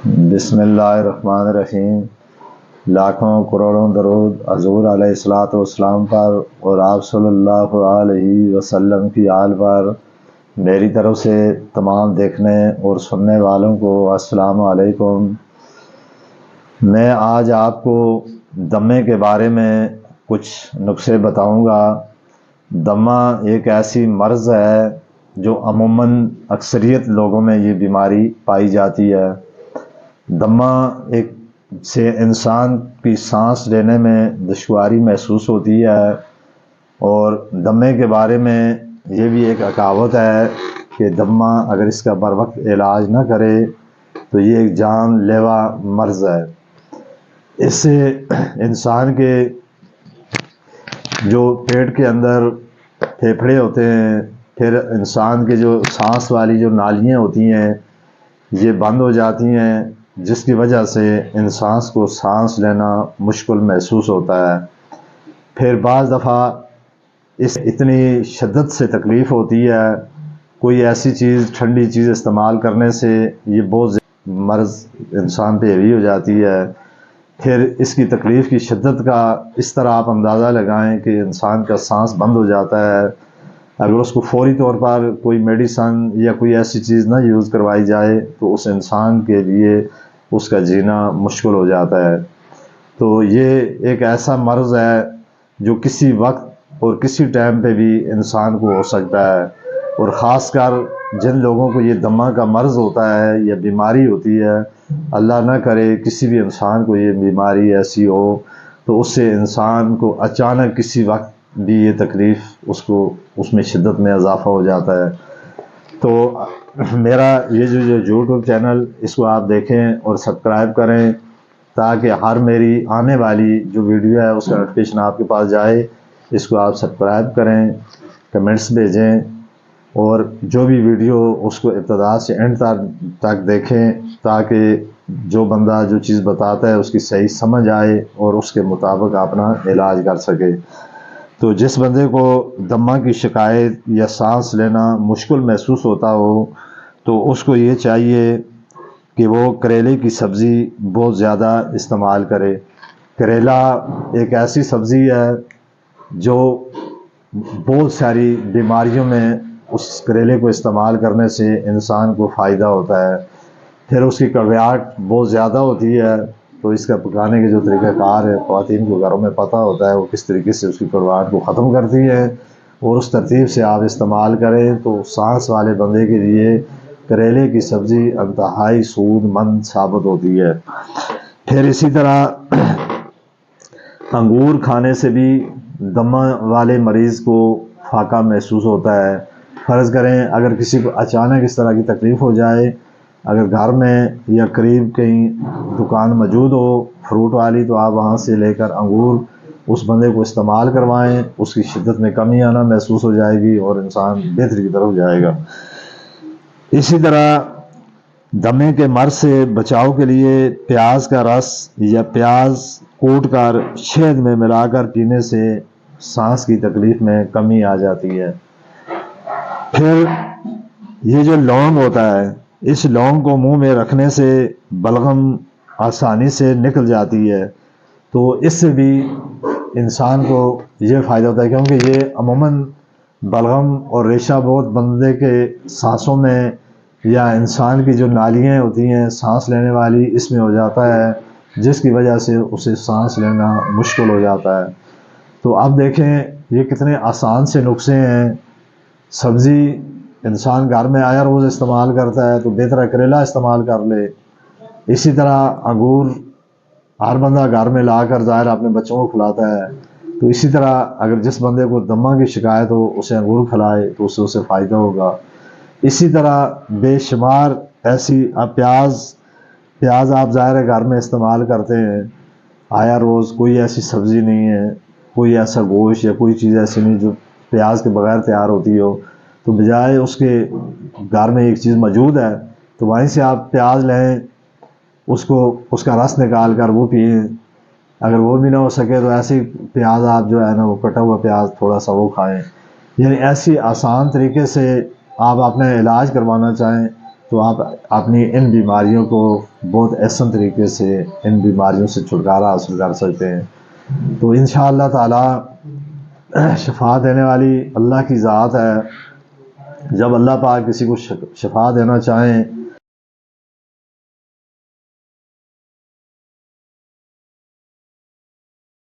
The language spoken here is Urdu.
بسم اللہ الرحمن الرحیم۔ لاکھوں کروڑوں درود حضور علیہ الصلوۃ والسلام پر اور آپ صلی اللہ علیہ وسلم کی آل پر۔ میری طرف سے تمام دیکھنے اور سننے والوں کو السلام علیکم۔ میں آج آپ کو دمے کے بارے میں کچھ نکسے بتاؤں گا۔ دمہ ایک ایسی مرض ہے جو عموماً اکثریت لوگوں میں یہ بیماری پائی جاتی ہے۔ دمہ ایک سے انسان کی سانس لینے میں دشواری محسوس ہوتی ہے، اور دمے کے بارے میں یہ بھی ایک کہاوت ہے کہ دمہ اگر اس کا بر وقت علاج نہ کرے تو یہ ایک جان لیوا مرض ہے۔ اس سے انسان کے جو پیٹ کے اندر پھیپھڑے ہوتے ہیں، پھر انسان کے جو سانس والی جو نالیاں ہوتی ہیں یہ بند ہو جاتی ہیں، جس کی وجہ سے انسان کو سانس لینا مشکل محسوس ہوتا ہے۔ پھر بعض دفعہ اس اتنی شدت سے تکلیف ہوتی ہے، کوئی ایسی چیز ٹھنڈی چیز استعمال کرنے سے یہ بہت زیادہ مرض انسان پہ حاوی ہو جاتی ہے۔ پھر اس کی تکلیف کی شدت کا اس طرح آپ اندازہ لگائیں کہ انسان کا سانس بند ہو جاتا ہے۔ اگر اس کو فوری طور پر کوئی میڈیسن یا کوئی ایسی چیز نہ یوز کروائی جائے تو اس انسان کے لیے اس کا جینا مشکل ہو جاتا ہے۔ تو یہ ایک ایسا مرض ہے جو کسی وقت اور کسی ٹائم پہ بھی انسان کو ہو سکتا ہے، اور خاص کر جن لوگوں کو یہ دمہ کا مرض ہوتا ہے یا بیماری ہوتی ہے، اللہ نہ کرے کسی بھی انسان کو یہ بیماری ایسی ہو تو اس سے انسان کو اچانک کسی وقت بھی یہ تکلیف اس میں شدت میں اضافہ ہو جاتا ہے۔ تو میرا یہ جو یوٹیوب چینل اس کو آپ دیکھیں اور سبسکرائب کریں، تاکہ ہر میری آنے والی جو ویڈیو ہے اس کا نوٹیفیکیشن آپ کے پاس جائے۔ اس کو آپ سبسکرائب کریں، کمنٹس بھیجیں، اور جو بھی ویڈیو اس کو ابتدا سے اینڈ تک دیکھیں، تاکہ جو بندہ جو چیز بتاتا ہے اس کی صحیح سمجھ آئے اور اس کے مطابق اپنا علاج کر سکے۔ تو جس بندے کو دمہ کی شکایت یا سانس لینا مشکل محسوس ہوتا ہو تو اس کو یہ چاہیے کہ وہ کریلے کی سبزی بہت زیادہ استعمال کرے۔ کریلا ایک ایسی سبزی ہے جو بہت ساری بیماریوں میں اس کریلے کو استعمال کرنے سے انسان کو فائدہ ہوتا ہے۔ پھر اس کی کڑویاہٹ بہت زیادہ ہوتی ہے، تو اس کا پکانے کے جو طریقہ کار ہے خواتین کو گھروں میں پتہ ہوتا ہے وہ کس طریقے سے اس کی کڑواہٹ کو ختم کرتی ہے، اور اس ترتیب سے آپ استعمال کریں تو سانس والے بندے کے لیے کریلے کی سبزی انتہائی سود مند ثابت ہوتی ہے۔ پھر اسی طرح انگور کھانے سے بھی دمہ والے مریض کو فاقہ محسوس ہوتا ہے۔ فرض کریں اگر کسی کو اچانک اس طرح کی تکلیف ہو جائے، اگر گھر میں یا قریب کہیں دکان موجود ہو فروٹ والی، تو آپ وہاں سے لے کر انگور اس بندے کو استعمال کروائیں، اس کی شدت میں کمی آنا محسوس ہو جائے گی اور انسان بہتری کی طرف جائے گا۔ اسی طرح دمے کے مرض سے بچاؤ کے لیے پیاز کا رس یا پیاز کوٹ کر شہد میں ملا کر پینے سے سانس کی تکلیف میں کمی آ جاتی ہے۔ پھر یہ جو لونگ ہوتا ہے، اس لونگ کو منہ میں رکھنے سے بلغم آسانی سے نکل جاتی ہے، تو اس سے بھی انسان کو یہ فائدہ ہوتا ہے، کیونکہ یہ عموماً بلغم اور ریشہ بہت بندے کے سانسوں میں یا انسان کی جو نالیاں ہوتی ہیں سانس لینے والی اس میں ہو جاتا ہے، جس کی وجہ سے اسے سانس لینا مشکل ہو جاتا ہے۔ تو اب دیکھیں یہ کتنے آسان سے نسخے ہیں۔ سبزی انسان گھر میں آیا روز استعمال کرتا ہے تو بہتر ہے کریلا استعمال کر لے۔ اسی طرح انگور ہر بندہ گھر میں لا کر ظاہر اپنے بچوں کو کھلاتا ہے، تو اسی طرح اگر جس بندے کو دمہ کی شکایت ہو اسے انگور کھلائے تو اسے فائدہ ہوگا۔ اسی طرح بے شمار ایسی پیاز آپ ظاہر ہے گھر میں استعمال کرتے ہیں آیا روز، کوئی ایسی سبزی نہیں ہے، کوئی ایسا گوشت یا کوئی چیز ایسی نہیں جو پیاز کے بغیر تیار ہوتی ہو، تو بجائے اس کے گھر میں ایک چیز موجود ہے تو وہیں سے آپ پیاز لیں، اس کا رس نکال کر وہ پئیں۔ اگر وہ بھی نہ ہو سکے تو ایسے پیاز آپ جو ہے نا وہ کٹا ہوا پیاز تھوڑا سا وہ کھائیں۔ یعنی ایسی آسان طریقے سے آپ اپنا علاج کروانا چاہیں تو آپ اپنی ان بیماریوں کو بہت احسن طریقے سے ان بیماریوں سے چھٹکارا حاصل کر سکتے ہیں۔ تو انشاءاللہ تعالی شفا دینے والی اللہ کی ذات ہے۔ جب اللہ پاک کسی کو شفا دینا چاہیں